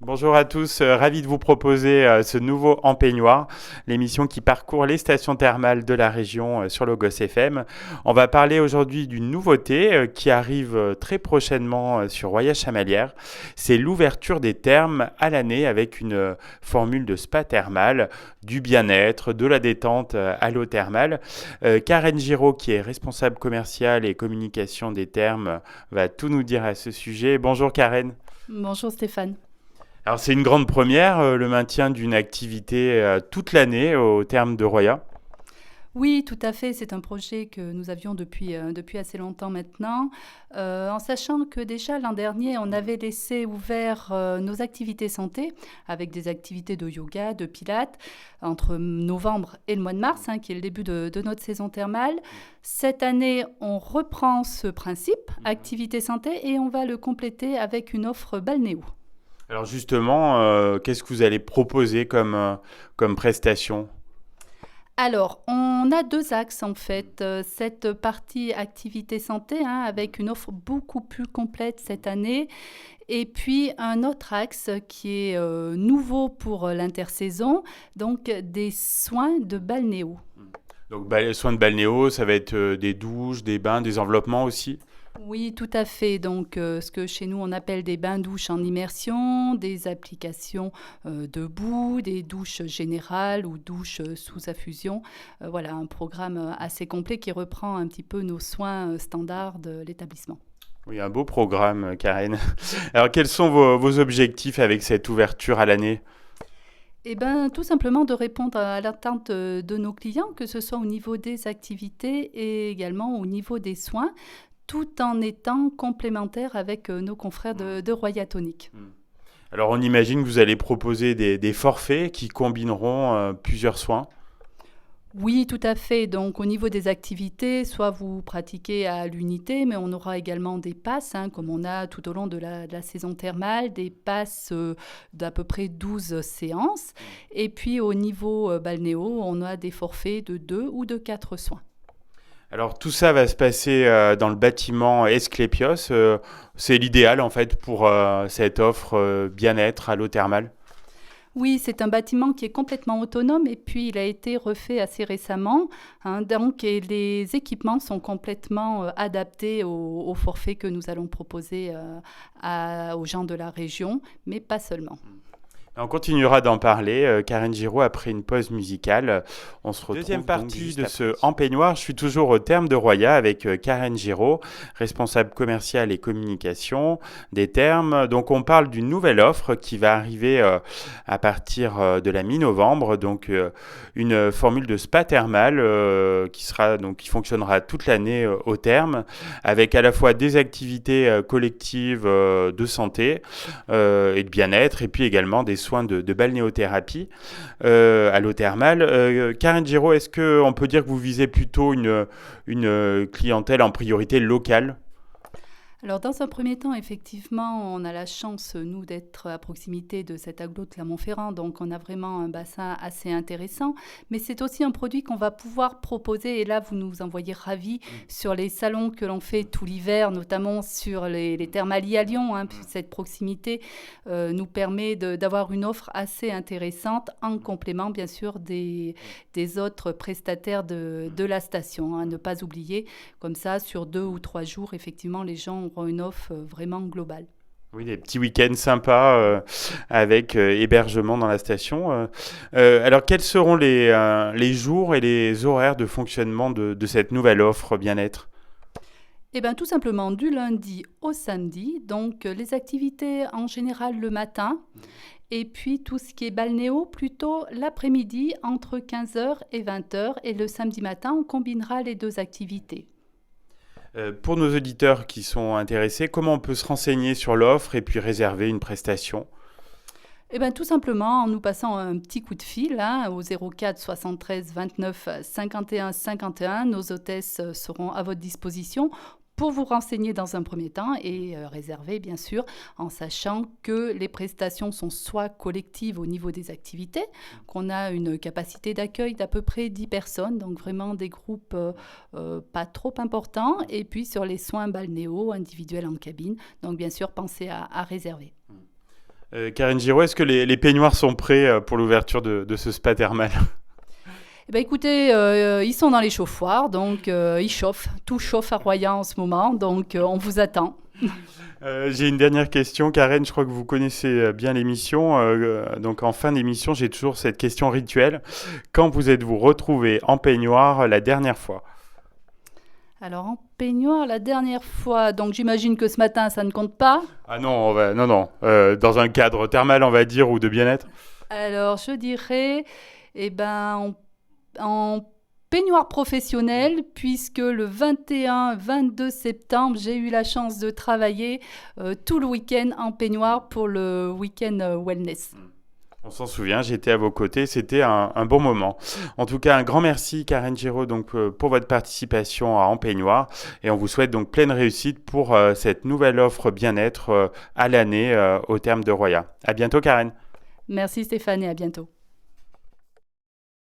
Bonjour à tous, ravi de vous proposer ce nouveau En Peignoir, l'émission qui parcourt les stations thermales de la région sur Logos FM. On va parler aujourd'hui d'une nouveauté qui arrive très prochainement sur Roya Chamalières. C'est l'ouverture des thermes à l'année avec une formule de spa thermal, du bien-être, de la détente à l'eau thermale. Karen Giraud, qui est responsable commerciale et communication des thermes, va tout nous dire à ce sujet. Bonjour Karen. Bonjour Stéphane. Alors c'est une grande première, le maintien d'une activité toute l'année au terme de Roya. Oui, tout à fait. C'est un projet que nous avions depuis assez longtemps maintenant, en sachant que déjà l'an dernier, on avait laissé ouvert nos activités santé avec des activités de yoga, de pilates, entre novembre et le mois de mars, qui est le début de notre saison thermale. Cette année, on reprend ce principe, activité santé, et on va le compléter avec une offre balnéo. Alors justement, qu'est-ce que vous allez proposer comme prestation? Alors, on a deux axes en fait. Cette partie activité santé avec une offre beaucoup plus complète cette année. Et puis un autre axe qui est nouveau pour l'intersaison, donc des soins de balnéo. Donc soins de balnéo, ça va être des douches, des bains, des enveloppements aussi. Oui, tout à fait. Donc, ce que chez nous on appelle des bains-douches en immersion, des applications debout, des douches générales ou douches sous affusion. Voilà, un programme assez complet qui reprend un petit peu nos soins standards de l'établissement. Oui, un beau programme, Karen. Alors quels sont vos objectifs avec cette ouverture à l'année? Eh bien, tout simplement de répondre à l'attente de nos clients, que ce soit au niveau des activités et également au niveau des soins, tout en étant complémentaire avec nos confrères de Royatonic. Alors on imagine que vous allez proposer des forfaits qui combineront plusieurs soins. Oui, tout à fait. Donc, au niveau des activités, soit vous pratiquez à l'unité, mais on aura également des passes, comme on a tout au long de la saison thermale, des passes d'à peu près 12 séances. Et puis, au niveau balnéo, on a des forfaits de 2 ou de 4 soins. Alors tout ça va se passer dans le bâtiment Esclépios. C'est l'idéal en fait pour cette offre bien-être à l'eau thermale. Oui, c'est un bâtiment qui est complètement autonome et puis il a été refait assez récemment. Donc, et les équipements sont complètement adaptés au forfait que nous allons proposer aux gens de la région, mais pas seulement. On continuera d'en parler, Karen Giraud, après une pause musicale. On se retrouve deuxième Donc, partie juste de après. ce En Peignoir. Je suis toujours au terme de Roya avec Karen Giraud, responsable commercial et communication des termes. Donc on parle d'une nouvelle offre qui va arriver à partir de la mi-novembre. Donc une formule de spa thermal qui fonctionnera toute l'année au terme, avec à la fois des activités collectives de santé et de bien-être, et puis également des soins de balnéothérapie à l'eau thermale. Karen Giraud, est-ce qu'on peut dire que vous visez plutôt une clientèle en priorité locale? Alors, dans un premier temps, effectivement, on a la chance, nous, d'être à proximité de cet aglo de Clermont-Ferrand, donc on a vraiment un bassin assez intéressant, mais c'est aussi un produit qu'on va pouvoir proposer, et là, vous nous envoyez ravis sur les salons que l'on fait tout l'hiver, notamment sur les thermalies à Lyon. Cette proximité nous permet d'avoir une offre assez intéressante, en complément, bien sûr, des autres prestataires de la station, à ne pas oublier. Comme ça, sur 2 ou 3 jours, effectivement, les gens auront une offre vraiment globale. Oui, des petits week-ends sympas avec hébergement dans la station. Alors, quels seront les jours et les horaires de fonctionnement de cette nouvelle offre bien-être? Eh bien, tout simplement du lundi au samedi. Donc, les activités en général le matin. Et puis, tout ce qui est balnéo, plutôt l'après-midi, entre 15 heures et 20 heures. Et le samedi matin, on combinera les deux activités. Pour nos auditeurs qui sont intéressés, comment on peut se renseigner sur l'offre et puis réserver une prestation? Eh bien, tout simplement en nous passant un petit coup de fil au 04 73 29 51 51. Nos hôtesses seront à votre disposition pour vous renseigner dans un premier temps et réserver, bien sûr, en sachant que les prestations sont soit collectives au niveau des activités, qu'on a une capacité d'accueil d'à peu près 10 personnes, donc vraiment des groupes pas trop importants, et puis sur les soins balnéo individuels en cabine. Donc, bien sûr, pensez à réserver. Karen Giraud, est-ce que les peignoirs sont prêts pour l'ouverture de ce spa thermal? Eh ben, écoutez, ils sont dans les chauffoirs, donc ils chauffent. Tout chauffe à Royan en ce moment, donc on vous attend. J'ai une dernière question, Karen. Je crois que vous connaissez bien l'émission. Donc, en fin d'émission, j'ai toujours cette question rituelle. Quand vous êtes-vous retrouvé en peignoir la dernière fois? Alors, en peignoir, la dernière fois, donc j'imagine que ce matin, ça ne compte pas. Ah non, non. Dans un cadre thermal, on va dire, ou de bien-être. Alors, je dirais, eh ben, en peignoir professionnel, puisque le 21-22 septembre, j'ai eu la chance de travailler tout le week-end en peignoir pour le week-end wellness. On s'en souvient, j'étais à vos côtés, c'était un bon moment. En tout cas, un grand merci, Karen Giraud, donc, pour votre participation à En Peignoir. Et on vous souhaite donc pleine réussite pour cette nouvelle offre bien-être à l'année au terme de Roya. À bientôt, Karen. Merci Stéphane et à bientôt.